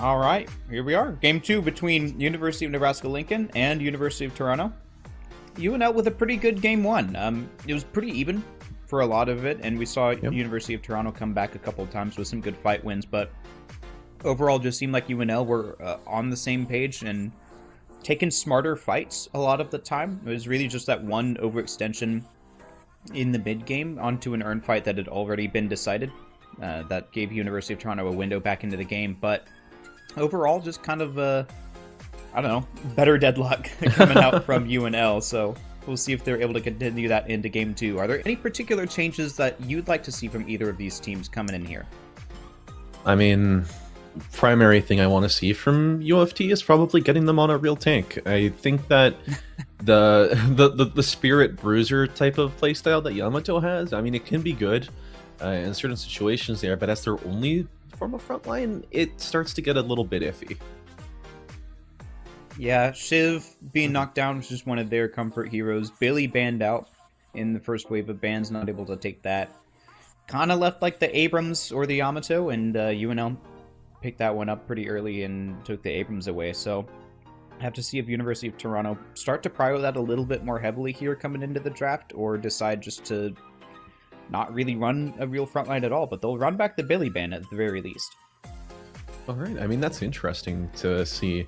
All right, here we are. Game 2 between University of Nebraska-Lincoln and University of Toronto. UNL with a pretty good game 1. It was pretty even for a lot of it, and we saw University of Toronto come back a couple of times with some good fight wins, but overall just seemed like UNL were on the same page and taking smarter fights a lot of the time. It was really just that one overextension in the mid-game onto an earned fight that had already been decided. That gave University of Toronto a window back into the game, but overall just kind of, I don't know, better deadlock coming out from UNL, so we'll see if they're able to continue that into Game 2. Are there any particular changes that you'd like to see from either of these teams coming in here? I mean, primary thing I want to see from UFT is probably getting them on a real tank. I think that the Spirit Bruiser type of playstyle that Yamato has, I mean, it can be good in certain situations there, but as their only form of frontline, it starts to get a little bit iffy. Yeah, Shiv being knocked down was just one of their comfort heroes. Billy banned out in the first wave of bans, not able to take that. Kind of left like the Abrams or the Yamato, and UNL picked that one up pretty early and took the Abrams away, so I have to see if University of Toronto start to prio that a little bit more heavily here coming into the draft, or decide just to not really run a real frontline at all, but they'll run back the Billy ban at the very least. All right, I mean, that's interesting to see,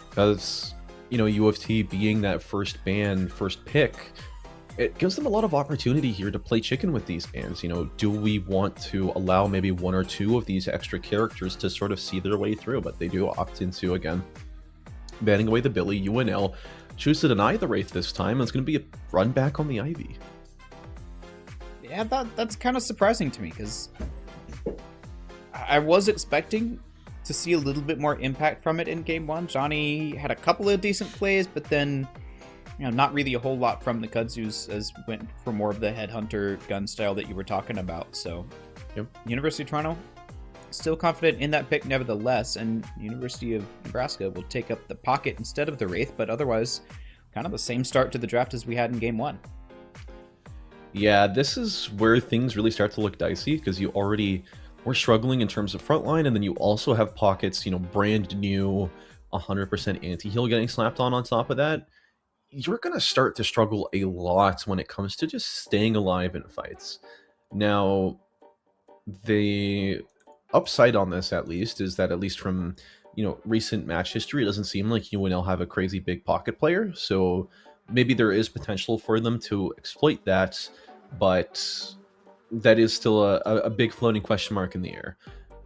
because, you know, UFT being that first ban, first pick, it gives them a lot of opportunity here to play chicken with these bans. You know, do we want to allow maybe one or two of these extra characters to sort of see their way through? But they do opt into, again, banning away the Billy. UNL choose to deny the Wraith this time, and it's going to be a run back on the Ivy. Yeah, that's kind of surprising to me, because I was expecting to see a little bit more impact from it in Game 1. Johnny had a couple of decent plays, but then, you know, not really a whole lot from the Kudzus, as went for more of the Headhunter gun style that you were talking about. So, University of Toronto, still confident in that pick nevertheless, and University of Nebraska will take up the Pocket instead of the Wraith, but otherwise, kind of the same start to the draft as we had in Game 1. Yeah, this is where things really start to look dicey, because you already were struggling in terms of frontline, and then you also have Pockets, you know, brand new, 100% anti-heal getting slapped on top of that. You're going to start to struggle a lot when it comes to just staying alive in fights. Now, the upside on this, at least, is that at least from, you know, recent match history, it doesn't seem like UNL have a crazy big pocket player, so maybe there is potential for them to exploit that, but that is still a big floating question mark in the air.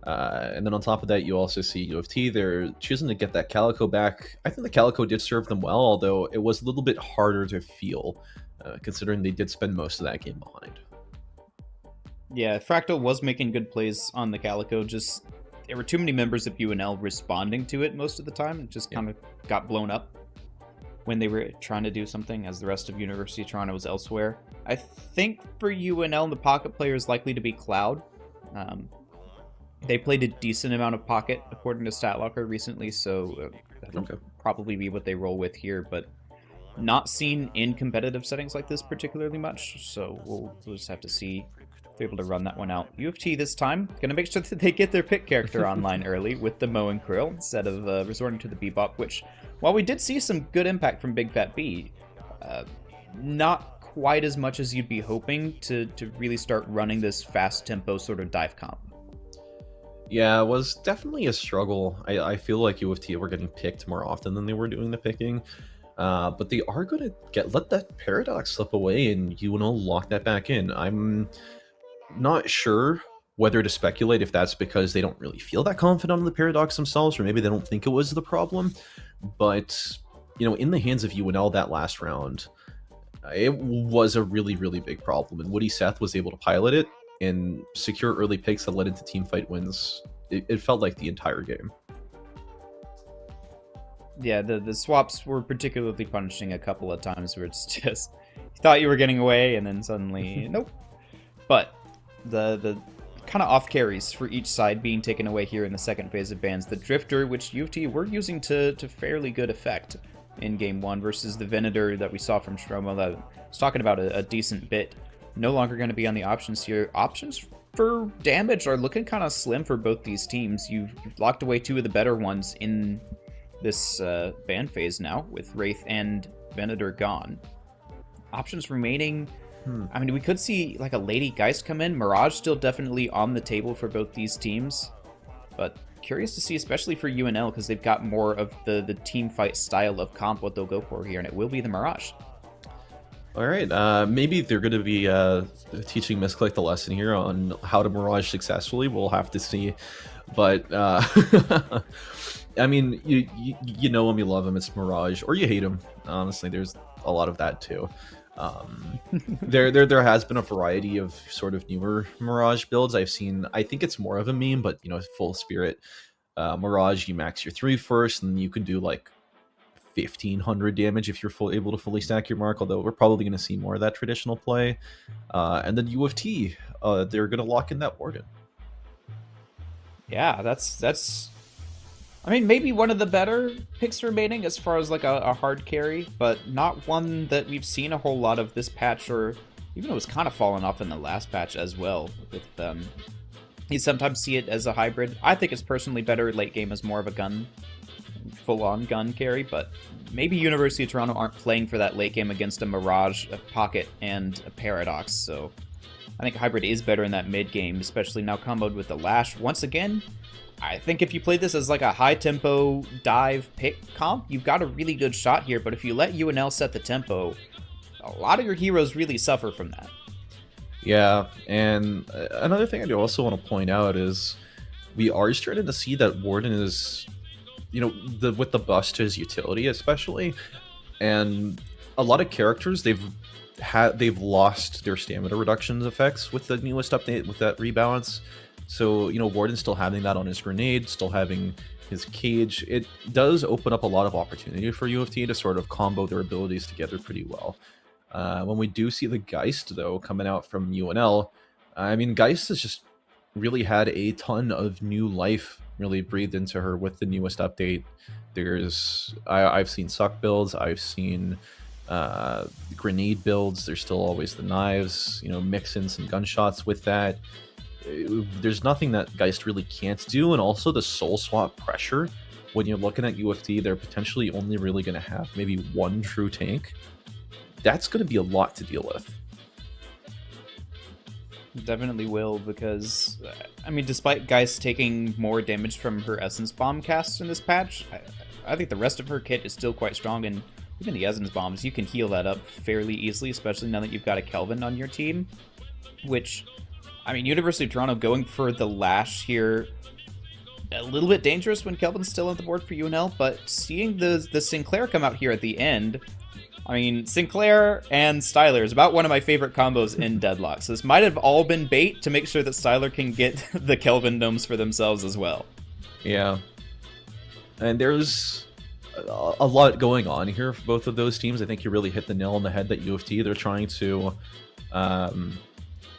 And then on top of that, you also see UFT, they're choosing to get that Calico back. I think the Calico did serve them well, although it was a little bit harder to feel, considering they did spend most of that game behind. Yeah, Fractal was making good plays on the Calico, just there were too many members of UNL responding to it most of the time. It just kind of got blown up when they were trying to do something, as the rest of University of Toronto was elsewhere. I think for UNL, the pocket player is likely to be Cloud. They played a decent amount of pocket, according to StatLocker recently, so that'll probably be what they roll with here, but not seen in competitive settings like this particularly much, so we'll just have to see if they're able to run that one out. UFT this time, gonna make sure that they get their pick character online early with the Mo and Krill, instead of resorting to the Bebop, which, while we did see some good impact from Big Fat B, not quite as much as you'd be hoping to really start running this fast tempo sort of dive comp. Yeah, it was definitely a struggle. I feel like UFT were getting picked more often than they were doing the picking, but they are going to let that Paradox slip away, and UNL lock that back in. I'm not sure whether to speculate if that's because they don't really feel that confident on the Paradox themselves, or maybe they don't think it was the problem. But, you know, in the hands of UNL that last round, it was a really, really big problem, and Woody Seth was able to pilot it and secure early picks that led into teamfight wins. It felt like the entire game. Yeah, the swaps were particularly punishing a couple of times, where it's just, you thought you were getting away, and then suddenly, nope. But the kind of off carries for each side being taken away here in the second phase of bans. The Drifter, which UFT were using to fairly good effect in Game 1, versus the Venator that we saw from Stromo that I was talking about a decent bit. No longer going to be on the options here. Options for damage are looking kind of slim for both these teams. You've locked away two of the better ones in this ban phase now, with Wraith and Venator gone. Options remaining, I mean, we could see like a Lady Geist come in. Mirage still definitely on the table for both these teams, but curious to see, especially for UNL, because they've got more of the team fight style of comp, what they'll go for here, and it will be the Mirage. All right, maybe they're going to be teaching Misclick the lesson here on how to Mirage successfully. We'll have to see, but I mean, you know him, you love him. It's Mirage, or you hate him. Honestly, there's a lot of that too. There has been a variety of sort of newer Mirage builds I've seen. I think it's more of a meme, but you know, full spirit. Mirage, you max your 3 first, and you can do like 1500 damage if you're able to fully stack your mark, although we're probably going to see more of that traditional play. And then U of T, they're going to lock in that Warden. Yeah, that's I mean, maybe one of the better picks remaining as far as like a hard carry, but not one that we've seen a whole lot of this patch, or even though it was kind of fallen off in the last patch as well. With you sometimes see it as a hybrid. I think it's personally better late game as more of a gun, full-on gun carry, but maybe University of Toronto aren't playing for that late game against a Mirage, a Pocket, and a Paradox, so I think hybrid is better in that mid game, especially now comboed with the Lash. Once again, I think if you play this as like a high-tempo dive pick comp, you've got a really good shot here, but if you let UNL set the tempo, a lot of your heroes really suffer from that. Yeah, and another thing I do also want to point out is we are starting to see that Warden is, you know, with the buffs to his utility especially, and a lot of characters, they've lost their stamina reductions effects with the newest update with that rebalance. So, you know, Warden still having that on his grenade, still having his cage, it does open up a lot of opportunity for U of T to sort of combo their abilities together pretty well. When we do see the Geist, though, coming out from UNL, I mean, Geist has just really had a ton of new life really breathed into her with the newest update. I've seen suck builds, I've seen grenade builds, there's still always the knives, you know, mix in some gunshots with that. There's nothing that Geist really can't do, and also the soul swap pressure. When you're looking at U of T, they're potentially only really going to have maybe one true tank. That's going to be a lot to deal with. Definitely will, because, I mean, despite Geist taking more damage from her Essence Bomb cast in this patch, I think the rest of her kit is still quite strong, and even the Essence Bombs, you can heal that up fairly easily, especially now that you've got a Kelvin on your team, which, I mean, University of Toronto going for the Lash here, a little bit dangerous when Kelvin's still on the board for UNL, but seeing the Sinclair come out here at the end, I mean, Sinclair and Styler is about one of my favorite combos in Deadlock, so this might have all been bait to make sure that Styler can get the Kelvin gnomes for themselves as well. Yeah. And there's a lot going on here for both of those teams. I think you really hit the nail on the head that U of T, they're trying to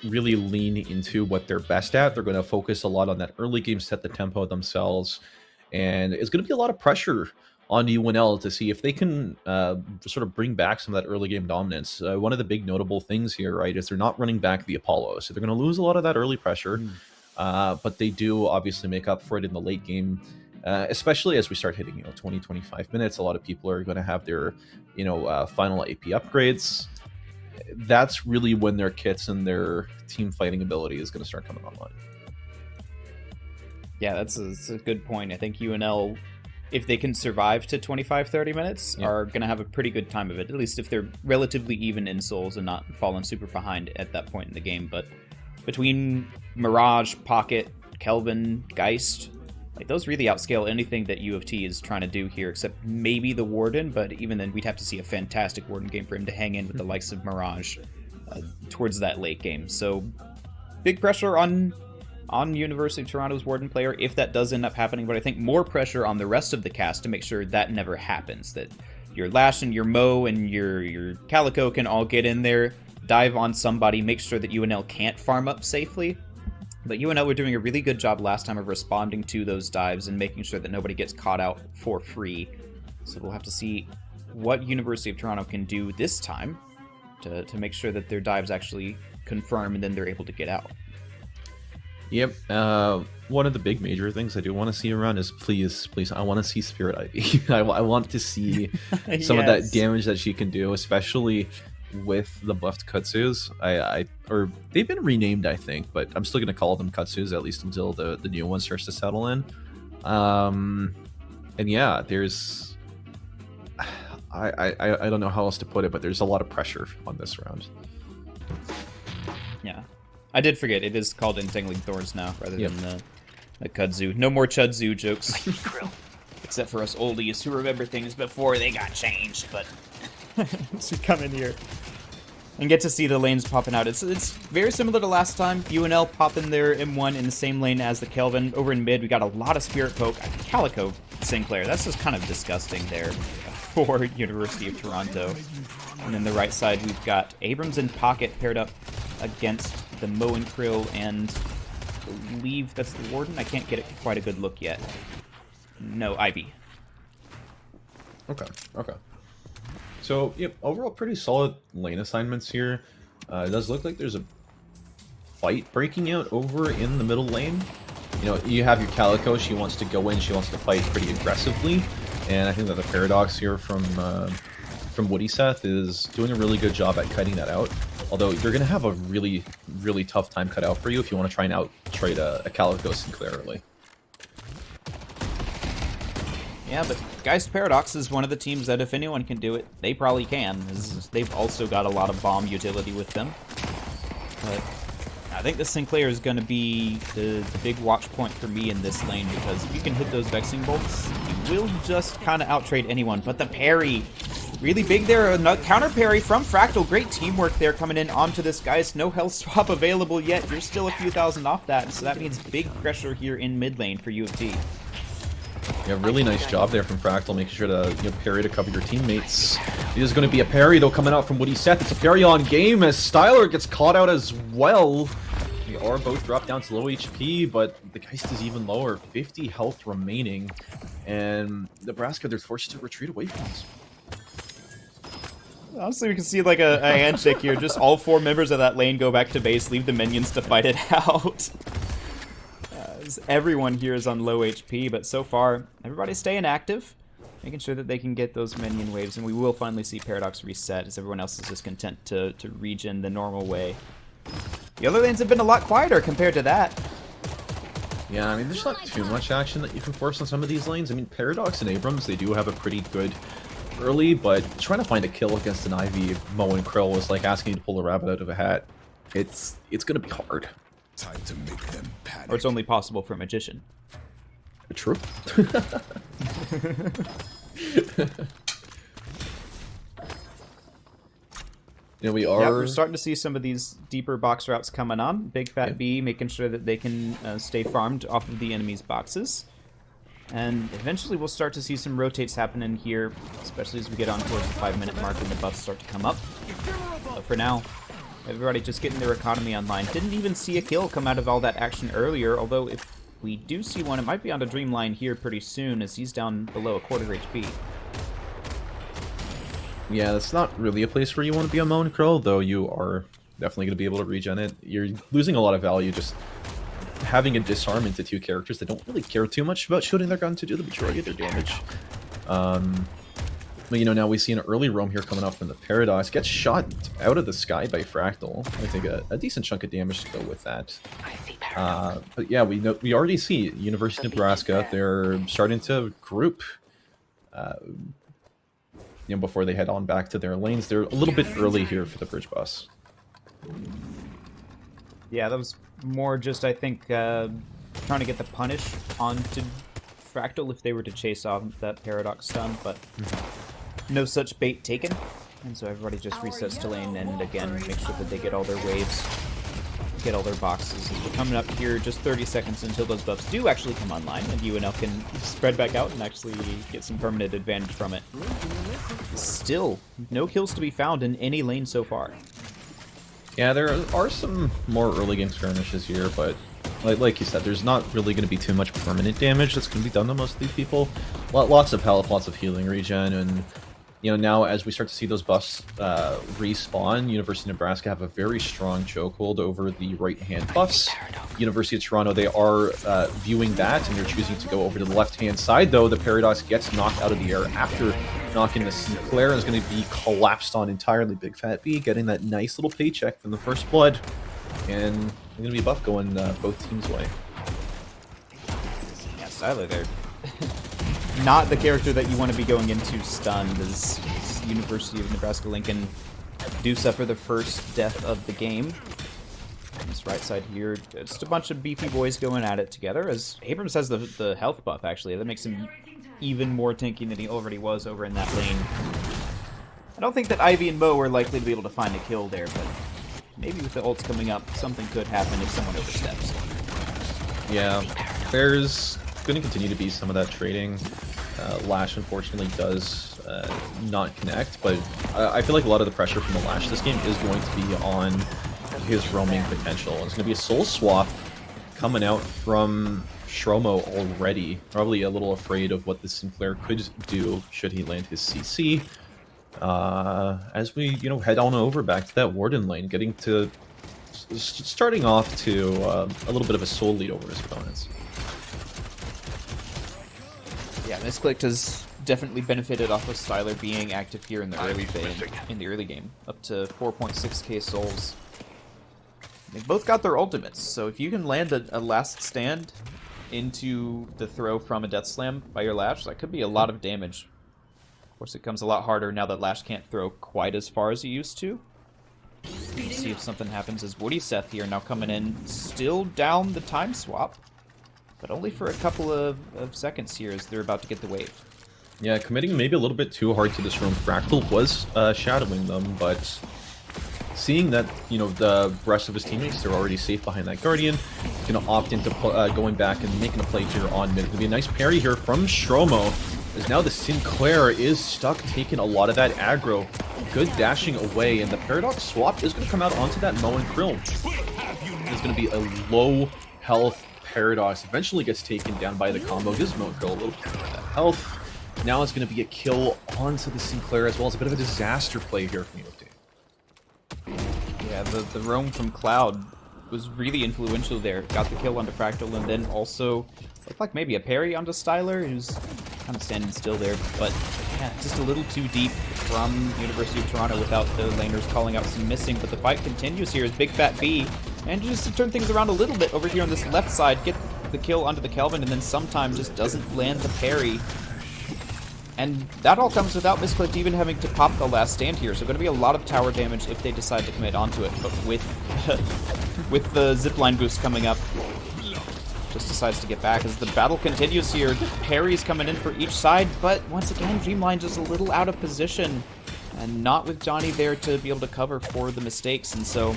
really lean into what they're best at. They're going to focus a lot on that early game, set the tempo themselves, and it's going to be a lot of pressure on UNL to see if they can sort of bring back some of that early game dominance. One of the big notable things here, right, is they're not running back the Apollo, so they're going to lose a lot of that early pressure, but they do obviously make up for it in the late game, especially as we start hitting, you know, 20-25 minutes. A lot of people are going to have their, you know, final AP upgrades. That's really when their kits and their team fighting ability is going to start coming online. Yeah, that's a good point. I think UNL, if they can survive to 25-30 minutes, are going to have a pretty good time of it, at least if they're relatively even in souls and not falling super behind at that point in the game. But between Mirage, Pocket, Kelvin, Geist, like, those really outscale anything that U of T is trying to do here, except maybe the Warden, but even then we'd have to see a fantastic Warden game for him to hang in with the likes of Mirage towards that late game. So big pressure on University of Toronto's Warden player if that does end up happening, but I think more pressure on the rest of the cast to make sure that never happens, that your Lash and your Mo and your Calico can all get in there, dive on somebody, make sure that UNL can't farm up safely. But UNL were doing a really good job last time of responding to those dives and making sure that nobody gets caught out for free. So we'll have to see what University of Toronto can do this time to make sure that their dives actually confirm and then they're able to get out. Yep. One of the big major things I do want to see around is please, I want to see Spirit Ivy. I want to see some of that Yes. damage that she can do, especially with the buffed Kutsus. Or they've been renamed, I think, but I'm still gonna call them Kutsus at least until the new one starts to settle in. And yeah, there's I don't know how else to put it, but there's a lot of pressure on this round. Yeah. I did forget, it is called Entangling Thorns now, rather than the Kudzu. No more Chudzu jokes. Except for us oldies who remember things before they got changed, but... so come in here and get to see the lanes popping out. It's very similar to last time. UNL popping their M1 in the same lane as the Kelvin. Over in mid, we got a lot of Spirit Poke. Calico Sinclair. That's just kind of disgusting there for University of Toronto. And then the right side, we've got Abrams and Pocket paired up against the Mo and Krill, and I believe that's the Warden. I can't get it quite a good look yet. No, Ivy. Okay. So, yep, overall pretty solid lane assignments here. It does look like there's a fight breaking out over in the middle lane. You know, you have your Calico, she wants to go in, she wants to fight pretty aggressively, and I think that the Paradox here from Woody Seth is doing a really good job at cutting that out. Although you're going to have a really, really tough time cut out for you if you want to try and out-trade a Calico Sinclair early. Yeah, but Geist Paradox is one of the teams that if anyone can do it, they probably can. They've also got a lot of bomb utility with them. But I think the Sinclair is going to be the big watch point for me in this lane, because if you can hit those Vexing Bolts, you will just kind of out-trade anyone. But the parry, really big there. A counter parry from Fractal. Great teamwork there coming in onto this Geist. No health swap available yet. You're still a few thousand off that, so that means big pressure here in mid lane for U of T. Yeah, really nice job there from Fractal, making sure to parry to cover your teammates. It is going to be a parry, though, coming out from Woody Seth. It's a parry on game as Styler gets caught out as well. They are both dropped down to low HP, but the Geist is even lower. 50 health remaining, and Nebraska, they're forced to retreat away from this. Honestly, we can see like a handshake here. Just all four members of that lane go back to base, leave the minions to fight it out. Everyone here is on low HP, but so far, everybody's staying active, making sure that they can get those minion waves, and we will finally see Paradox reset, as everyone else is just content to regen the normal way. The other lanes have been a lot quieter compared to that. Yeah, I mean, there's not too much action that you can force on some of these lanes. I mean, Paradox and Abrams, they do have a pretty good early, but trying to find a kill against an Ivy, Mo and Krill was like asking you to pull a rabbit out of a hat. It's going to be hard. Time to make them panic. Or it's only possible for a magician. True. You know, we're starting to see some of these deeper box routes coming on. Big Fat B making sure that they can stay farmed off of the enemy's boxes. And eventually we'll start to see some rotates happen in here, especially as we get on towards the 5-minute mark and the buffs start to come up. But for now, everybody just getting their economy online. Didn't even see a kill come out of all that action earlier, although if we do see one, it might be on the Dreamline here pretty soon, as he's down below a quarter HP. Yeah, that's not really a place where you want to be on Mo and Krill, though you are definitely going to be able to regen it. You're losing a lot of value just having a disarm into two characters that don't really care too much about shooting their gun to do the majority of their damage. But, you know, now we see an early roam here coming off from the Paradox. Gets shot out of the sky by Fractal. I think a decent chunk of damage to go with that. But yeah, we already see University of Nebraska. They're starting to group. You know, before they head on back to their lanes. They're a little bit early here for the bridge bus. Yeah, that was more just, I think, trying to get the punish onto Fractal if they were to chase off that Paradox stun, but no such bait taken. And so everybody just resets to lane and again make sure that they get all their waves, get all their boxes. As we're coming up here just 30 seconds until those buffs do actually come online and UNL can spread back out and actually get some permanent advantage from it. Still, no kills to be found in any lane so far. Yeah, there are some more early game skirmishes here, but like you said, there's not really going to be too much permanent damage that's going to be done to most of these people. Lots of health, lots of healing regen, and Now as we start to see those buffs respawn, University of Nebraska have a very strong chokehold over the right-hand buffs. University of Toronto, they are viewing that, and they're choosing to go over to the left-hand side, though. The Paradox gets knocked out of the air after knocking the Sinclair, and is going to be collapsed on entirely. Big Fat B getting that nice little paycheck from the First Blood, and there's going to be a buff going both teams' way. Yeah, Styler there. Not the character that you want to be going into stunned, as University of Nebraska-Lincoln do suffer the first death of the game. On this right side here, just a bunch of beefy boys going at it together, as Abrams has the health buff, actually. That makes him even more tanky than he already was over in that lane. I don't think that Ivy and Mo are likely to be able to find a kill there, but maybe with the ults coming up, something could happen if someone oversteps. Yeah, there's going to continue to be some of that trading. Lash, unfortunately, does not connect, but I feel like a lot of the pressure from the Lash this game is going to be on his roaming potential. It's going to be a soul swap coming out from Shromo already. Probably a little afraid of what the Sinclair could do should he land his CC. As we, head on over back to that Warden lane, starting off to a little bit of a soul lead over his opponents. Yeah, Misclicked has definitely benefited off of Styler being active here in the early game, up to 4.6k souls. They both got their ultimates, so if you can land a last stand into the throw from a Death Slam by your Lash, that could be a lot of damage. Of course, it comes a lot harder now that Lash can't throw quite as far as he used to. Let's see if something happens as Woody Seth here now coming in, still down the time swap. But only for a couple of seconds here as they're about to get the wave. Yeah, committing maybe a little bit too hard to this room. Fractal was shadowing them, but seeing that, the rest of his teammates, they're already safe behind that Guardian, going to opt into going back and making a play here on mid. Going to be a nice parry here from Shromo, as now the Sinclair is stuck taking a lot of that aggro. Good dashing away, and the Paradox swap is going to come out onto that Mo and Krill. It's going to be a low health Paradox, eventually gets taken down by the combo, gives Mo and Krill a little bit of that health. Now it's going to be a kill onto the Sinclair, as well as a bit of a disaster play here from UFD. Yeah, the roam from Cloud was really influential there. Got the kill onto Fractal, and then also looked like maybe a parry onto Styler, who's kind of standing still there, but yeah, just a little too deep from University of Toronto without the laners calling out some missing. But the fight continues here as Big Fat B manages to turn things around a little bit over here on this left side, get the kill onto the Kelvin, and then sometimes just doesn't land the parry. And that all comes without Misclicked even having to pop the last stand here, so going to be a lot of tower damage if they decide to commit onto it. But with the zipline boost coming up, just decides to get back as the battle continues here. Parries coming in for each side, but once again, Dreamline just a little out of position, and not with Johnny there to be able to cover for the mistakes, and so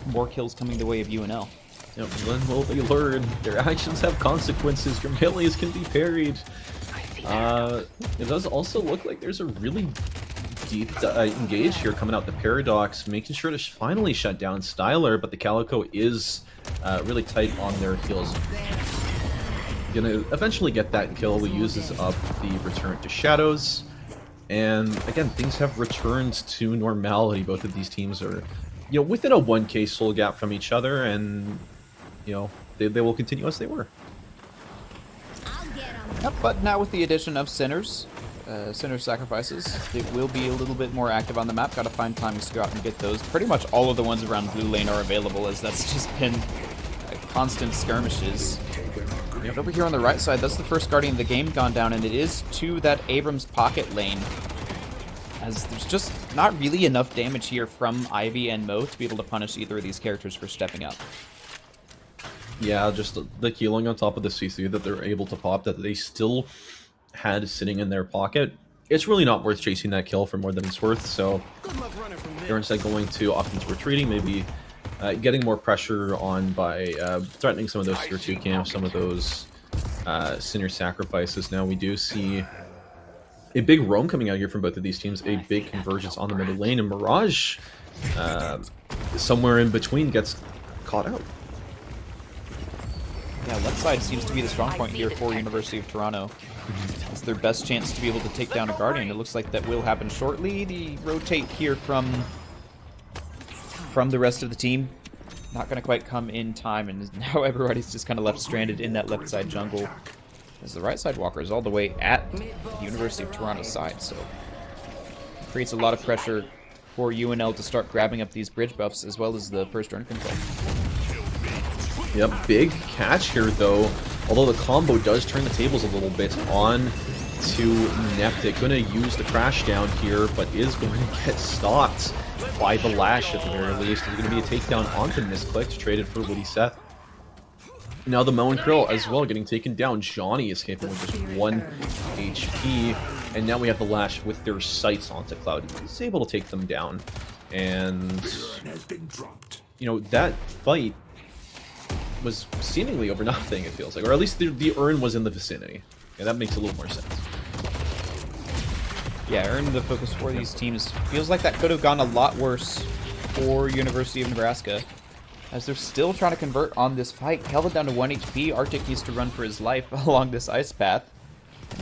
more kills coming the way of UNL. When will they learn? Their actions have consequences. Your melees can be parried. It does also look like there's a really deep engage here coming out the Paradox, making sure to finally shut down Styler, but the Calico is really tight on their heels. Gonna eventually get that kill. He uses up the return to Shadows, and again, things have returned to normality. Both of these teams are, within a 1k soul gap from each other, and they will continue as they were. Yep, but now with the addition of Sinners, Sinner Sacrifices, it will be a little bit more active on the map. Gotta find times to go out and get those. Pretty much all of the ones around blue lane are available, as that's just been constant skirmishes. But over here on the right side, that's the first Guardian of the game gone down, and it is to that Abrams pocket lane, as there's just not really enough damage here from Ivy and Mo to be able to punish either of these characters for stepping up. Yeah, just the healing on top of the CC that they're able to pop, that they still had sitting in their pocket. It's really not worth chasing that kill for more than it's worth, so they're instead going to opt into retreating, maybe getting more pressure on by threatening some of those tier 2 camps, some of those Sinner Sacrifices. Now we do see a big roam coming out here from both of these teams, a big convergence on the middle lane, and Mirage somewhere in between gets caught out. Yeah, left side seems to be the strong point here for University of Toronto. As their best chance to be able to take down a Guardian. It looks like that will happen shortly. The rotate here from the rest of the team. Not going to quite come in time, and now everybody's just kind of left stranded in that left side jungle. As the right side walker is all the way at the University of Toronto side, so creates a lot of pressure for UNL to start grabbing up these bridge buffs as well as the first turn control. Yep, big catch here though. Although the combo does turn the tables a little bit on to Neptic. Gonna use the crash down here, but is going to get stopped by the Lash at the very least. There's going to be a takedown onto Misclicked, traded for Woody Seth. Now the Moen Krill as well getting taken down. Johnny escaping with just 1 HP. And now we have the Lash with their sights onto Cloud. He's able to take them down. And, you know, that fight was seemingly over nothing, it feels like. Or at least the urn was in the vicinity. And that makes a little more sense. Yeah, urn the focus for these teams. Feels like that could have gone a lot worse for University of Nebraska, as they're still trying to convert on this fight. Kelvin down to 1 HP. Arctic needs to run for his life along this ice path.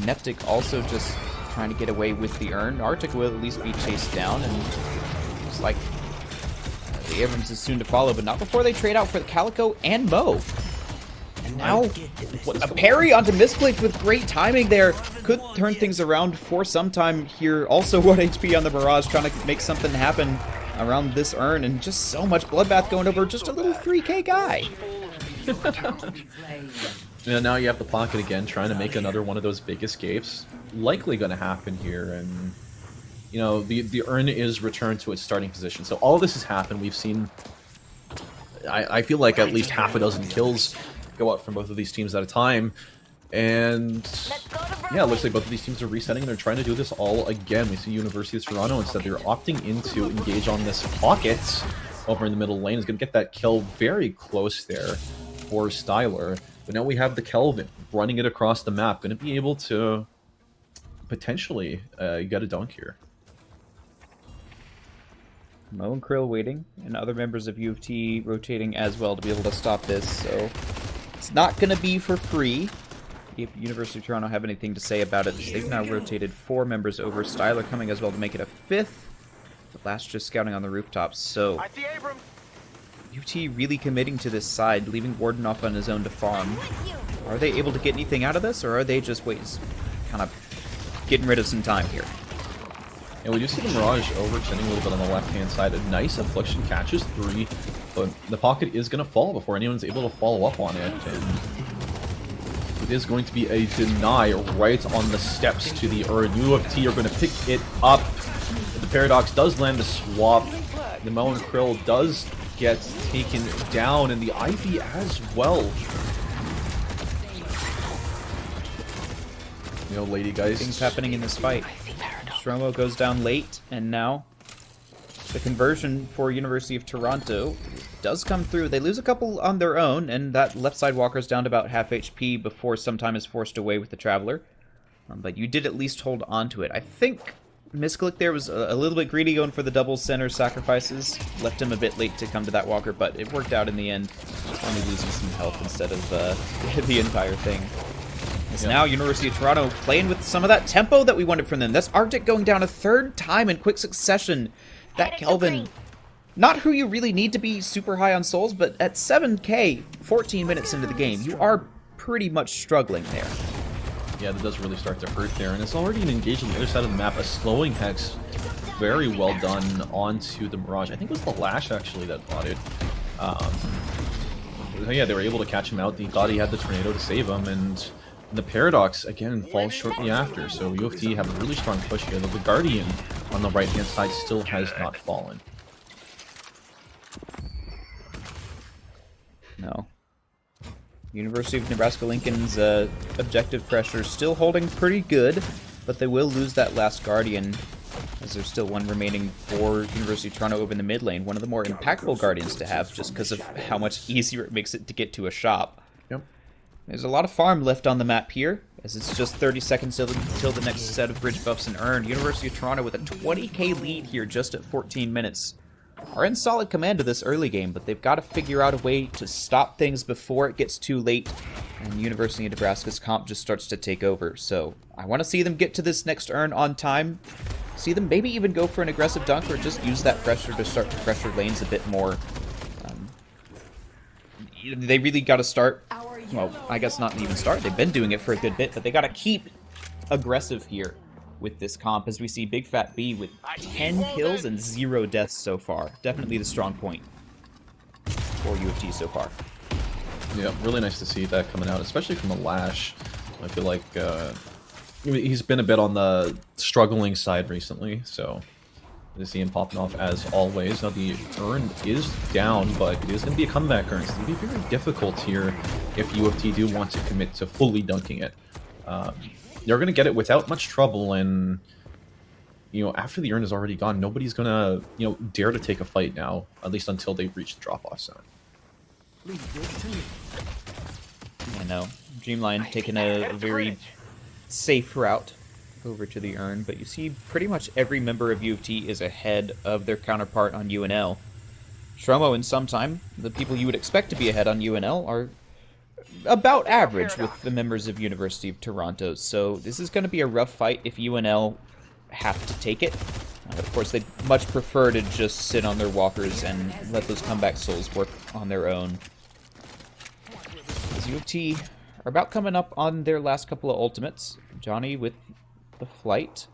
Neptic also just trying to get away with the urn. Arctic will at least be chased down, and looks like the Abrams is soon to follow, but not before they trade out for the Calico and Mo. And now, a parry onto Misclicked with great timing there. Could turn things around for some time here. Also 1 HP on the Mirage, trying to make something happen around this urn, and just so much bloodbath going over just a little 3k guy. Yeah, now you have the pocket again, trying to make another one of those big escapes. Likely going to happen here, and you know the urn is returned to its starting position. So all of this has happened. We've seen, I feel like at least half a dozen kills go out from both of these teams at a time. And yeah, it looks like both of these teams are resetting and they're trying to do this all again. We see University of Toronto instead. They're opting in to engage on this pocket over in the middle lane. Is going to get that kill very close there for Styler. But now we have the Kelvin running it across the map. Going to be able to potentially get a dunk here. Mo and Krill waiting, and other members of U of T rotating as well to be able to stop this. So it's not going to be for free. If University of Toronto have anything to say about it, they've now rotated 4 members over. Styler coming as well to make it a 5th. The last just scouting on the rooftops. So UT really committing to this side, leaving Warden off on his own to farm. Are they able to get anything out of this, or are they just kind of getting rid of some time here? And we do see the Mirage overextending a little bit on the left-hand side. A nice Affliction catches 3, but the pocket is going to fall before anyone's able to follow up on it. And it is going to be a deny right on the steps to the urn. U of T are going to pick it up. The Paradox does land the swap. The Melon Krill does get taken down, and the Ivy as well. You know, Lady Guys. Things happening in this fight. Stromo goes down late, and now the conversion for University of Toronto does come through. They lose a couple on their own, and that left side walker's down to about half HP before sometime is forced away with the Traveler. But you did at least hold on to it. I think Misclick there was a little bit greedy going for the double center sacrifices. Left him a bit late to come to that walker, but it worked out in the end. Only losing some health instead of the entire thing. As now University of Toronto playing with some of that tempo that we wanted from them. That's Arctic going down a 3rd time in quick succession. That Kelvin, not who you really need to be super high on souls, but at 7k, 14 minutes into the game, you are pretty much struggling there. Yeah, that does really start to hurt there, and it's already an engage on the other side of the map. A slowing hex, very well done onto the Mirage. I think it was the Lash actually that bought it. Yeah, they were able to catch him out. He thought he had the Tornado to save him, and the Paradox, again, falls shortly after. So U of T have a really strong push here. The Guardian on the right-hand side still has not fallen. No. University of Nebraska-Lincoln's objective pressure still holding pretty good, but they will lose that last Guardian, as there's still one remaining for University of Toronto over in the mid lane. One of the more impactful Guardians to have, just because of how much easier it makes it to get to a shop. Yep. There's a lot of farm left on the map here, as it's just 30 seconds until the next set of bridge buffs and earned. University of Toronto with a 20k lead here just at 14 minutes. are in solid command of this early game, but they've got to figure out a way to stop things before it gets too late and University of Nebraska's comp just starts to take over. So I want to see them get to this next urn on time, see them maybe even go for an aggressive dunk or just use that pressure to start to pressure lanes a bit more. They really got to start, well, I guess not even start, they've been doing it for a good bit, but they got to keep aggressive here with this comp, as we see Big Fat B with 10 kills and 0 deaths so far. Definitely the strong point for U of T so far. Yeah, really nice to see that coming out, especially from the Lash. I feel like he's been a bit on the struggling side recently, so to see him popping off as always. Now the urn is down, but it is going to be a comeback urn, so it'll be very difficult here if U of T do want to commit to fully dunking it. They're going to get it without much trouble, and you know, after the urn is already gone, nobody's going to, you know, dare to take a fight now, at least until they reach the drop-off zone. I know. Dreamline taking a very safe route over to the urn, but you see pretty much every member of U of T is ahead of their counterpart on UNL. Stromo and Sometime, the people you would expect to be ahead on UNL, are about average with the members of University of Toronto, so this is going to be a rough fight if UNL have to take it. Of course, they'd much prefer to just sit on their walkers and let those comeback souls work on their own. As U of T are about coming up on their last couple of ultimates. Johnny with the flight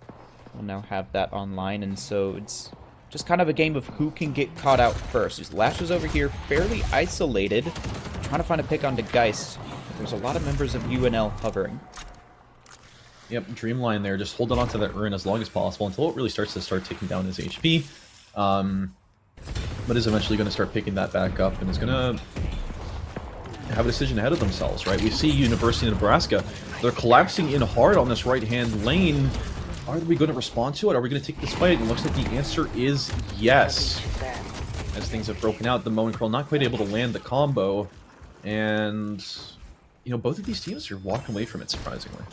will now have that online, and so it's just kind of a game of who can get caught out first. His Lash is over here fairly isolated, trying to find a pick onto Geist. There's a lot of members of UNL hovering. Yep, Dreamline there, just holding on to that urn as long as possible until it really starts taking down his HP. But is eventually going to start picking that back up and is going to have a decision ahead of themselves, right? We see University of Nebraska, they're collapsing in hard on this right-hand lane. Are we going to respond to it? Are we going to take this fight? And it looks like the answer is yes. As things have broken out, the Mo and Curl not quite able to land the combo. And, you know, both of these teams are walking away from it, surprisingly.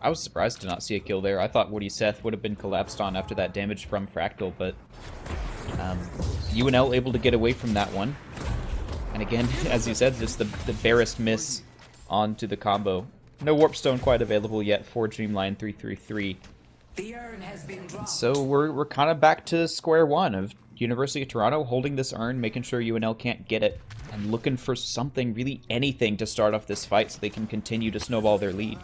I was surprised to not see a kill there. I thought Woody Seth would have been collapsed on after that damage from Fractal, but UNL able to get away from that one. And again, as you said, just the barest miss onto the combo. No Warp Stone quite available yet for Dreamline 333. So we're kind of back to square one of University of Toronto holding this urn, making sure UNL can't get it, and looking for something, really anything, to start off this fight so they can continue to snowball their lead.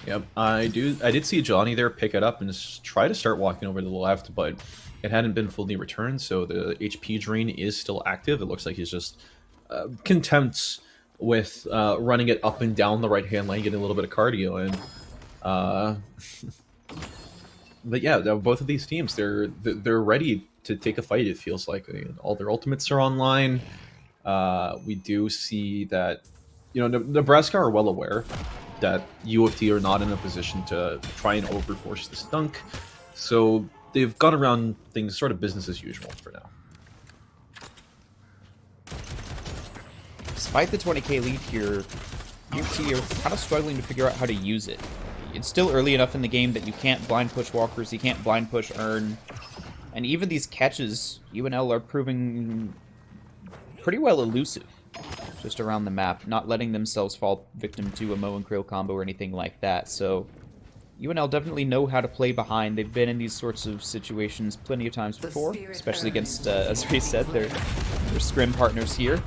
Yep, I did see Johnny there pick it up and just try to start walking over to the left, but it hadn't been fully returned, so the HP drain is still active. It looks like he's just content with running it up and down the right-hand lane, getting a little bit of cardio in. But yeah, both of these teams, they're ready to take a fight, it feels like. All their ultimates are online. We do see that, you know, Nebraska are well aware that U of T are not in a position to try and overforce this dunk, so they've gone around things sort of business as usual for now. Despite the 20k lead here, U of T are kind of struggling to figure out how to use it. It's still early enough in the game that you can't blind push walkers, you can't blind push urn, and even these catches, UNL are proving pretty well elusive just around the map, not letting themselves fall victim to a Mo and Krill combo or anything like that. So UNL definitely know how to play behind. They've been in these sorts of situations plenty of times before, especially against, as we said, their scrim partners here.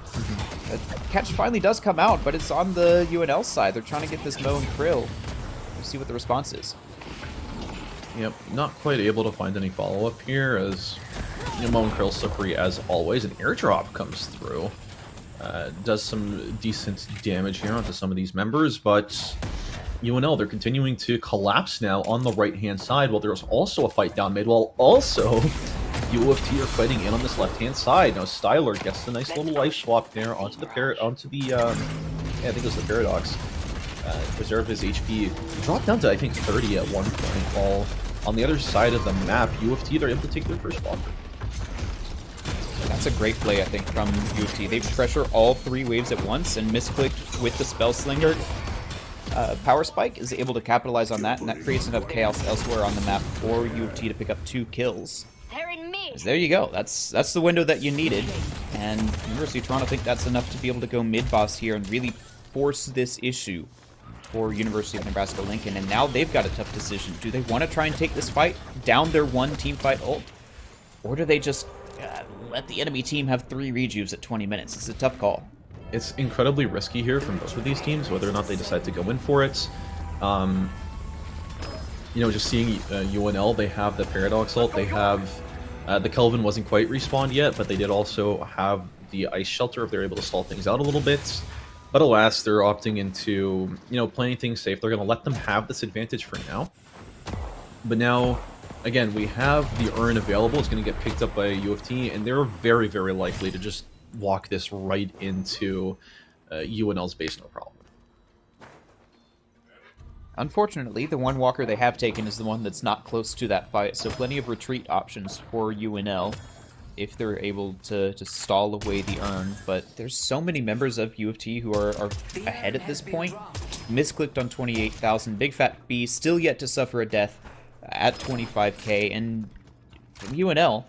Catch finally does come out, but it's on the UNL side. They're trying to get this Mo and Krill. We'll see what the response is. Yep, not quite able to find any follow-up here, as Mo and Krill slippery as always. An airdrop comes through. Does some decent damage here onto some of these members, but UNL, they're continuing to collapse now on the right-hand side, while there's also a fight down mid, while also U of T are fighting in on this left-hand side. Now Styler gets a nice little life swap there onto the yeah, I think it was the Paradox. Preserve his HP. He dropped down to, I think, 30 at one point, while on the other side of the map, U of T, they're able to take their first walker. That's a great play, I think, from U of T. They pressure all three waves at once and misclicked with the Spell Slinger. Power Spike is able to capitalize on that, and that creates enough chaos elsewhere on the map for U of T to pick up 2 kills. There you go. That's the window that you needed. And University of Toronto think that's enough to be able to go mid-boss here and really force this issue for University of Nebraska-Lincoln. And now they've got a tough decision. Do they want to try and take this fight down their one team fight ult? Or do they just let the enemy team have 3 rejuves at 20 minutes? It's a tough call. It's incredibly risky here from both of these teams, whether or not they decide to go in for it. You know, just seeing UNL, they have the Paradox ult, they have... the Kelvin wasn't quite respawned yet, but they did also have the Ice Shelter if they're able to stall things out a little bit. But alas, they're opting into, you know, playing things safe. They're going to let them have this advantage for now. But now, again, we have the urn available. It's going to get picked up by UFT, and they're very, very likely to just walk this right into UNL's base, no problem. Unfortunately, the one walker they have taken is the one that's not close to that fight, so plenty of retreat options for UNL if they're able to stall away the urn. But there's so many members of UFT who are ahead at this point. Misclicked on 28,000. Big Fat B still yet to suffer a death at 25k. And from UNL,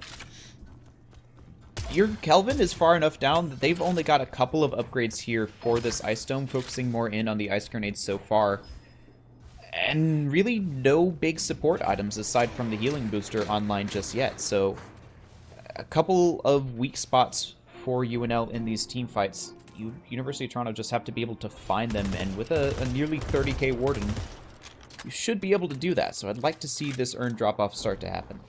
your Kelvin is far enough down that they've only got a couple of upgrades here for this Ice Dome, focusing more in on the Ice Grenades so far. And really no big support items aside from the healing booster online just yet. So a couple of weak spots for UNL in these team fights. University of Toronto just have to be able to find them. And with a nearly 30k Warden, you should be able to do that. So I'd like to see this urn drop-off start to happen.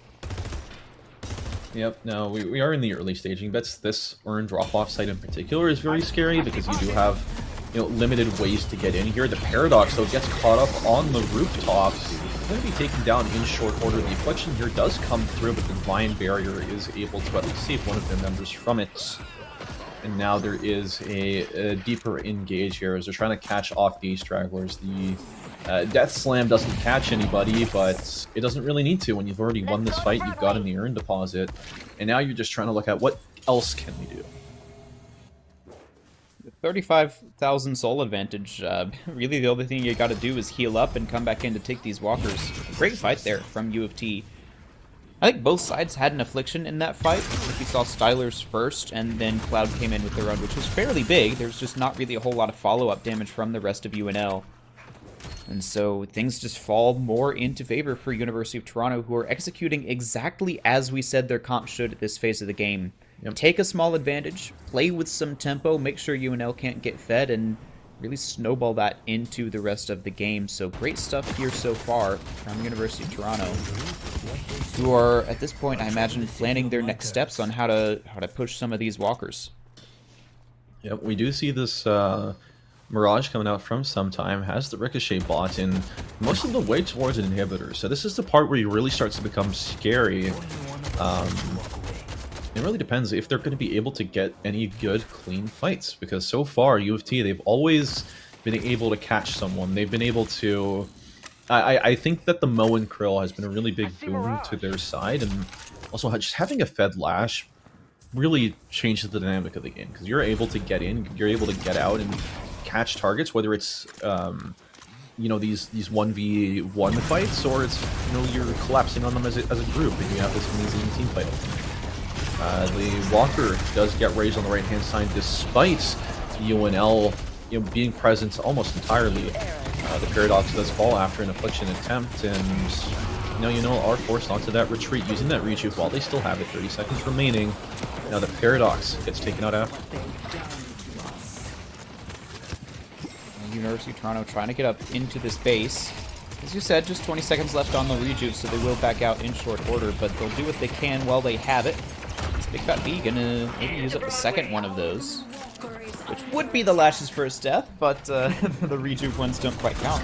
Yep, no, we are in the early staging bets. This urn drop-off site in particular is very scary because you do have, you know, limited ways to get in here. The Paradox, though, gets caught up on the rooftop. It's going to be taken down in short order. The Affliction here does come through, but the Divine Barrier is able to at least save one of their members from it. And now there is a deeper engage here as they're trying to catch off these stragglers. The Death Slam doesn't catch anybody, but it doesn't really need to when you've already won this fight. You've gotten the urn deposit, and now you're just trying to look at what else can we do. 35,000 soul advantage. Really, the only thing you got to do is heal up and come back in to take these walkers. Great fight there from UFT. I think both sides had an Affliction in that fight. I think we saw Stylers first, and then Cloud came in with their own, which was fairly big. There's just not really a whole lot of follow-up damage from the rest of UNL. And so things just fall more into favor for University of Toronto, who are executing exactly as we said their comp should at this phase of the game. Yep. Take a small advantage, play with some tempo, make sure UNL can't get fed, and really snowball that into the rest of the game. So great stuff here so far from University of Toronto, who are, at this point, I imagine, planning their next steps on how to push some of these walkers. Yep, we do see this Mirage coming out from Sometime, has the Ricochet bot in most of the way towards an inhibitor. So this is the part where it really starts to become scary. It really depends if they're going to be able to get any good, clean fights. Because so far, UFT, they've always been able to catch someone. They've been able to... I think that the Mo and Krill has been a really big boon to their side. And also, just having a Fed Lash really changes the dynamic of the game. Because you're able to get in, you're able to get out and catch targets, whether it's... you know, these 1v1 fights, or it's, you know, you're collapsing on them as a group, and you have this amazing team fight. The Walker does get raised on the right-hand side, despite UNL, you know, being present almost entirely. The Paradox does fall after an Affliction attempt, and UNL are forced onto that retreat, using that rejuve while they still have it. 30 seconds remaining. Now the Paradox gets taken out after. University of Toronto trying to get up into this base. As you said, just 20 seconds left on the rejuve, so they will back out in short order, but they'll do what they can while they have it. Big Fat B gonna maybe use up the second one of those, which would be the Lash's first death, but the rejuve ones don't quite count.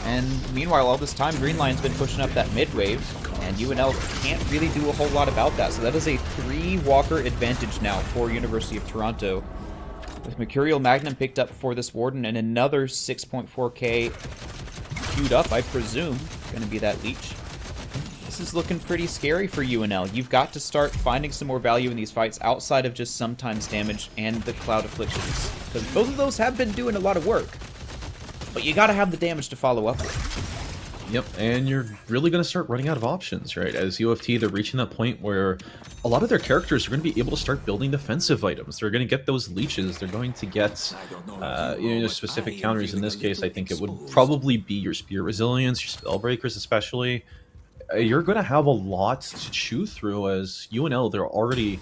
And meanwhile, all this time, Green Lion's been pushing up that mid wave, and UNL can't really do a whole lot about that. So that is a 3-walker advantage now for University of Toronto, with Mercurial Magnum picked up for this Warden, and another 6.4k queued up, I presume, going to be that Leech. This is looking pretty scary for UNL. You've got to start finding some more value in these fights outside of just sometimes damage and the Cloud Afflictions, because both of those have been doing a lot of work, but you got to have the damage to follow up with. Yep, and you're really going to start running out of options, right? As UFT, they're reaching that point where a lot of their characters are going to be able to start building defensive items. They're going to get those leeches. They're going to get specific counters. In this case, I think it would probably be your Spirit Resilience, your Spellbreakers especially. You're going to have a lot to chew through as UNL, they're already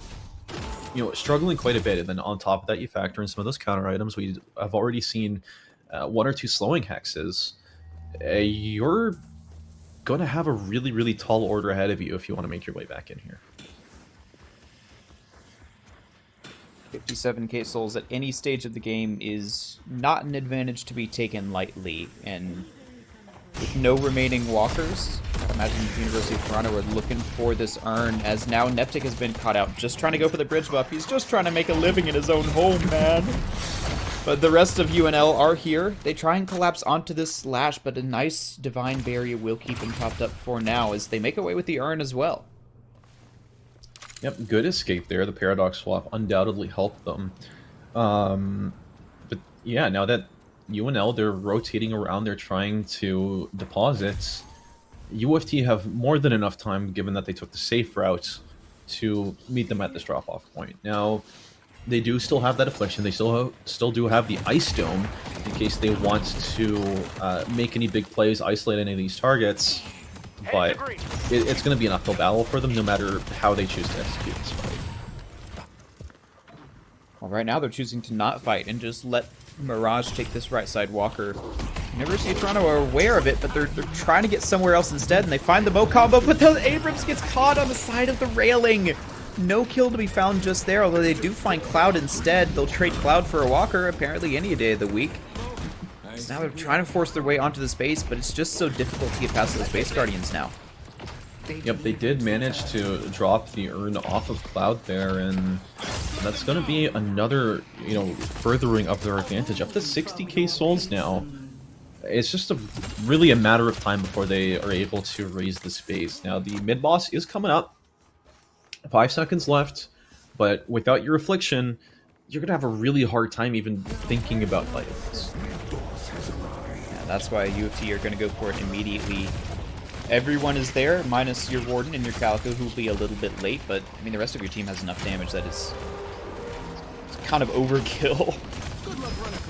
struggling quite a bit. And then on top of that, you factor in some of those counter items. We have already seen 1 or 2 slowing hexes. You're going to have a really, really tall order ahead of you if you want to make your way back in here. 57k souls at any stage of the game is not an advantage to be taken lightly, and with no remaining walkers, I imagine the University of Toronto are looking for this urn, as now Neptic has been caught out, just trying to go for the bridge buff. He's just trying to make a living in his own home, man. But the rest of UNL are here. They try and collapse onto this slash, but a nice Divine Barrier will keep them topped up for now as they make away with the urn as well. Yep, good escape there. The Paradox swap undoubtedly helped them. But yeah, now that UNL, they're rotating around, they're trying to deposit. UFT have more than enough time, given that they took the safe route, to meet them at this drop-off point. Now, they do still have that Affliction. They still do have the Ice Dome in case they want to make any big plays, isolate any of these targets. But it's going to be an uphill battle for them no matter how they choose to execute this fight. Well, right now they're choosing to not fight and just let Mirage take this right side walker. University of Toronto are aware of it, but they're trying to get somewhere else instead, and they find the bow combo, but the Abrams gets caught on the side of the railing. No kill to be found just there, although they do find Cloud instead. They'll trade Cloud for a walker, apparently any day of the week. So now they're trying to force their way onto the space, but it's just so difficult to get past those base guardians now. Yep, they did manage to drop the urn off of Cloud there, and that's going to be another, furthering of their advantage. Up to 60k souls now. It's just really a matter of time before they are able to raise the space. Now, the mid-boss is coming up. 5 seconds left, but without your Affliction, you're going to have a really hard time even thinking about fighting this. Yeah, that's why UFT are going to go for it immediately. Everyone is there, minus your Warden and your Calico, who will be a little bit late, but, I mean, the rest of your team has enough damage that it's kind of overkill.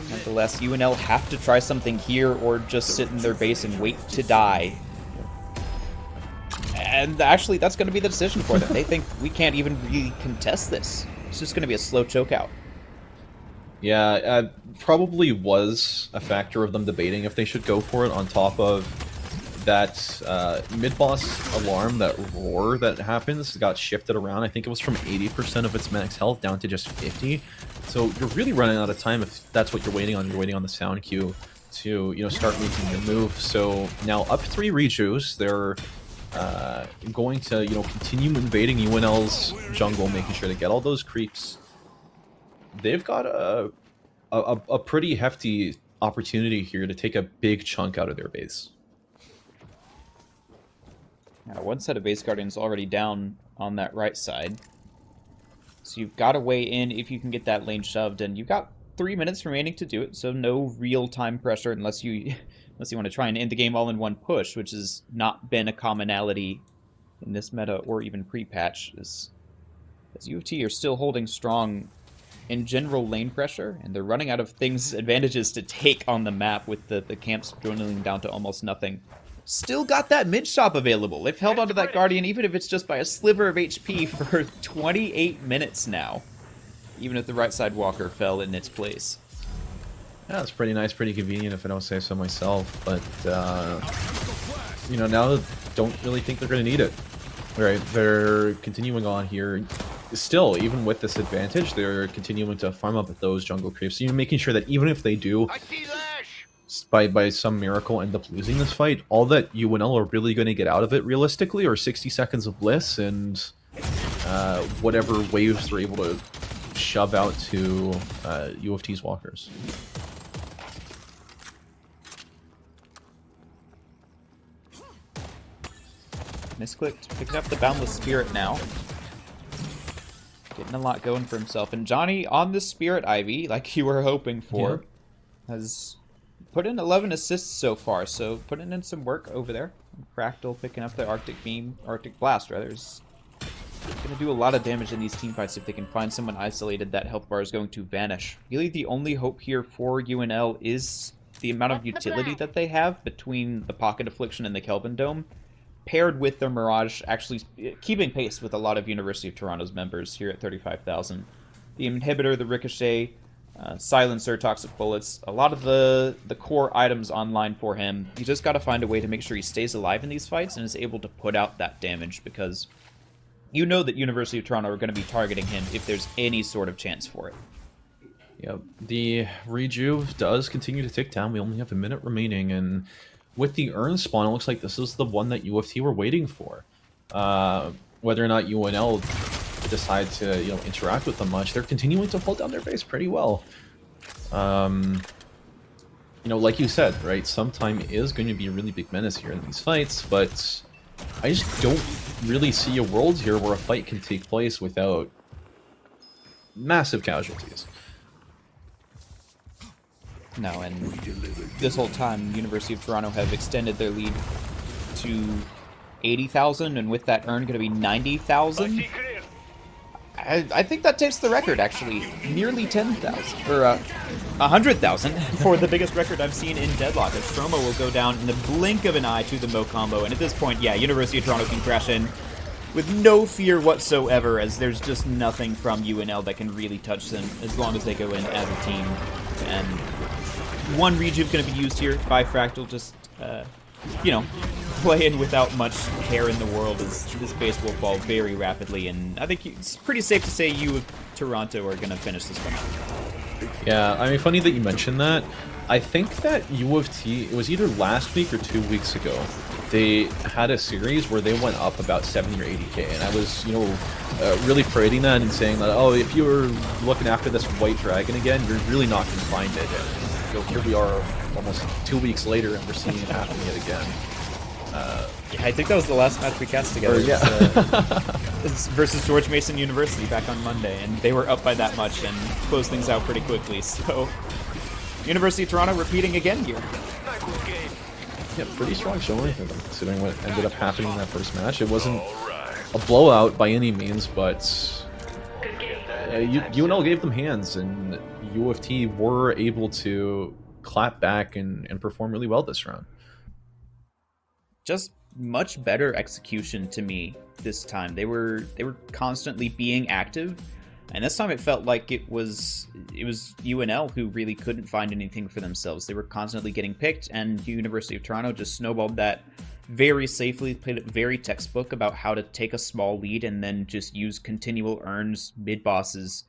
Nonetheless, UNL have to try something here or just sit in their base and wait to die. And actually, that's going to be the decision for them. They think we can't even really contest this. It's just going to be a slow chokeout. Yeah, probably was a factor of them debating if they should go for it on top of that mid-boss alarm, that roar that happens, got shifted around. I think it was from 80% of its max health down to just 50. So you're really running out of time if that's what you're waiting on. You're waiting on the sound cue to, start making your move. So now up 3 Reju's, they're going to, continue invading UNL's jungle, making sure to get all those creeps. They've got a pretty hefty opportunity here to take a big chunk out of their base. Now, one set of base guardians already down on that right side. So you've got to weigh in if you can get that lane shoved, and you've got 3 minutes remaining to do it, so no real time pressure unless you want to try and end the game all in one push, which has not been a commonality in this meta or even pre-patch, as UFT are still holding strong in general lane pressure, and they're running out of advantages to take on the map with the camps dwindling down to almost nothing. Still got that mid shop available. They've held onto that Guardian, even if it's just by a sliver of HP, for 28 minutes now. Even if the right side walker fell in its place. Yeah, that's pretty nice, pretty convenient if I don't say so myself. But, now don't really think they're going to need it. Right, they're continuing on here. Still, even with this advantage, they're continuing to farm up at those jungle creeps. So you're making sure that even if they do, by some miracle, end up losing this fight, all that UNL are really going to get out of it, realistically, are 60 seconds of bliss and whatever waves they're able to shove out to UFT's walkers. Misclicked, picking up the Boundless Spirit now. Getting a lot going for himself. And Johnny, on the Spirit Ivy, like you were hoping for, has put in 11 assists so far, so putting in some work over there. Fractal picking up the Arctic Beam, Arctic Blast, rather, is going to do a lot of damage in these team fights if they can find someone isolated. That health bar is going to vanish. Really, the only hope here for UNL is the amount of utility that they have between the Pocket Affliction and the Kelvin Dome, paired with their Mirage actually keeping pace with a lot of University of Toronto's members here at 35,000. The Inhibitor, the Ricochet, Silencer, Toxic Bullets, a lot of the core items online for him. You just got to find a way to make sure he stays alive in these fights and is able to put out that damage, because you know that University of Toronto are going to be targeting him if there's any sort of chance for it. Yep, the Rejuve does continue to tick down. We only have a minute remaining, and with the Urn spawn, it looks like this is the one that UFT were waiting for. Whether or not UNL decide to interact with them much, they're continuing to hold down their base pretty well. Like you said, right, Sometime is going to be a really big menace here in these fights, but I just don't really see a world here where a fight can take place without massive casualties. No, and this whole time, University of Toronto have extended their lead to 80,000, and with that Urn going to be 90,000. I think that takes the record, actually. Nearly 10,000, or 100,000 for the biggest record I've seen in Deadlock. As Stromo will go down in the blink of an eye to the Mo combo, and at this point, yeah, University of Toronto can crash in with no fear whatsoever, as there's just nothing from UNL that can really touch them as long as they go in as a team. And one Rejuve going to be used here by Fractal, just, playing without much care in the world, as this base will fall very rapidly, and I think it's pretty safe to say you of Toronto are going to finish this one out. Yeah, I mean, funny that you mentioned that. I think that U of T, it was either last week or 2 weeks ago, they had a series where they went up about 70 or 80k, and I was, really parading that and saying that, oh, if you were looking after this white dragon again, you're really not going to find it. And, here we are almost 2 weeks later, and we're seeing it happening yet again. Yeah, I think that was the last match we cast together. Yeah. Versus George Mason University back on Monday, and they were up by that much and closed things out pretty quickly. So, University of Toronto repeating again here. Yeah, pretty strong showing for them, considering what ended up happening in that first match. It wasn't a blowout by any means, but UNL gave them hands, and U of T were able to clap back and perform really well this round. Just much better execution to me this time. They were constantly being active, and this time it felt like it was UNL who really couldn't find anything for themselves. They were constantly getting picked, and University of Toronto just snowballed that very safely, played it very textbook about how to take a small lead and then just use continual Urns, mid-bosses,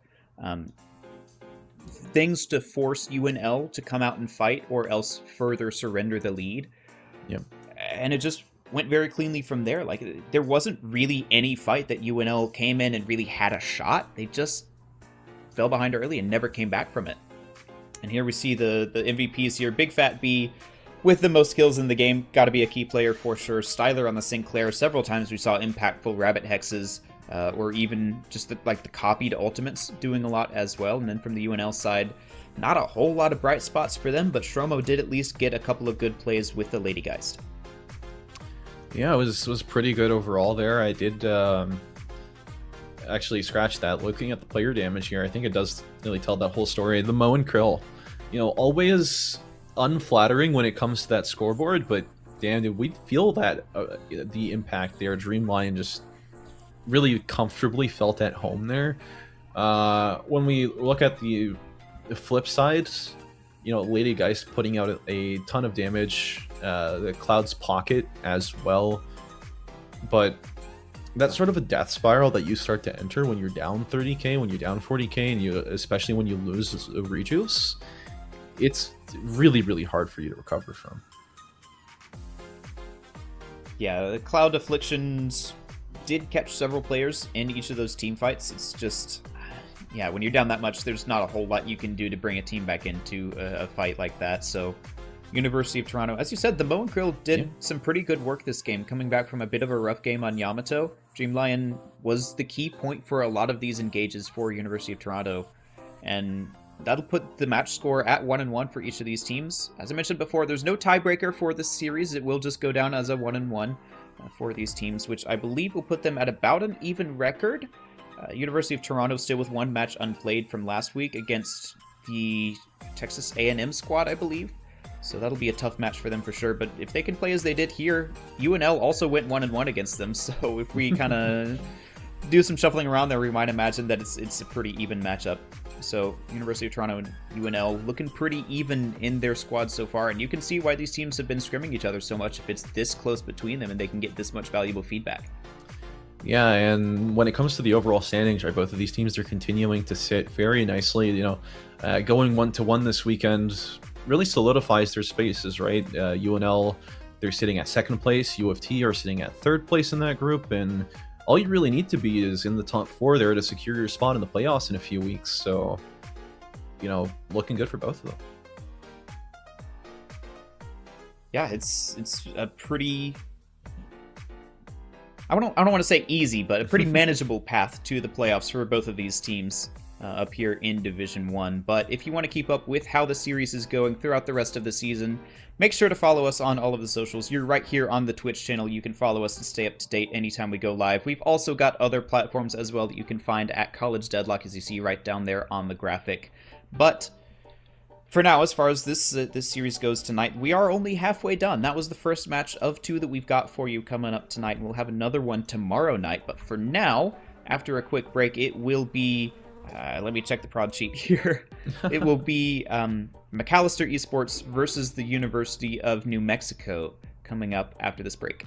things to force UNL to come out and fight or else further surrender the lead. Yep. And it just went very cleanly from there. Like, there wasn't really any fight that UNL came in and really had a shot. They just fell behind early and never came back from it. And here we see the MVPs here. Big Fat B with the most kills in the game. Got to be a key player for sure. Styler on the Sinclair. Several times we saw impactful rabbit hexes, or even just the copied ultimates doing a lot as well. And then from the UNL side, not a whole lot of bright spots for them, but Stromo did at least get a couple of good plays with the Ladygeist. Yeah, it was pretty good overall there. I did actually scratch that. Looking at the player damage here, I think it does really tell that whole story. The Mo and Krill, always unflattering when it comes to that scoreboard, but damn, did we feel that the impact there. Dreamline just really comfortably felt at home there. When we look at the flip side, Ladygeist putting out a ton of damage, the Cloud's Pocket as well, but that's sort of a death spiral that you start to enter when you're down 30k, when you're down 40k, and especially when you lose Rejuice, it's really, really hard for you to recover from. Yeah, the Cloud Afflictions did catch several players in each of those team fights. It's just, yeah, when you're down that much, there's not a whole lot you can do to bring a team back into a fight like that. So University of Toronto, as you said, the Mo and Krill did some pretty good work this game, coming back from a bit of a rough game on Yamato. Dreamlion was the key point for a lot of these engages for University of Toronto, and that'll put the match score at 1-1 for each of these teams. As I mentioned before, there's no tiebreaker for this series. It will just go down as a 1-1 for these teams, which I believe will put them at about an even record. University of Toronto still with one match unplayed from last week against the Texas A&M squad, I believe. So that'll be a tough match for them for sure. But if they can play as they did here, UNL also went 1-1 against them. So if we kind of do some shuffling around there, we might imagine that it's a pretty even matchup. So University of Toronto and UNL looking pretty even in their squads so far. And you can see why these teams have been scrimming each other so much if it's this close between them and they can get this much valuable feedback. Yeah, and when it comes to the overall standings, right, both of these teams are continuing to sit very nicely. Going 1-1 this weekend really solidifies their spaces, right? UNL, they're sitting at second place. U of T are sitting at third place in that group, and all you really need to be is in the top 4 there to secure your spot in the playoffs in a few weeks. So, looking good for both of them. Yeah, it's a pretty, I don't want to say easy, but a pretty manageable path to the playoffs for both of these teams up here in Division 1. But if you want to keep up with how the series is going throughout the rest of the season, make sure to follow us on all of the socials. You're right here on the Twitch channel. You can follow us and stay up to date anytime we go live. We've also got other platforms as well that you can find at College Deadlock, as you see right down there on the graphic. But for now, as far as this series goes tonight, we are only halfway done. That was the first match of 2 that we've got for you coming up tonight, and we'll have another one tomorrow night. But for now, after a quick break, it will be, let me check the prod sheet here. It will be McAllister Esports versus the University of New Mexico coming up after this break.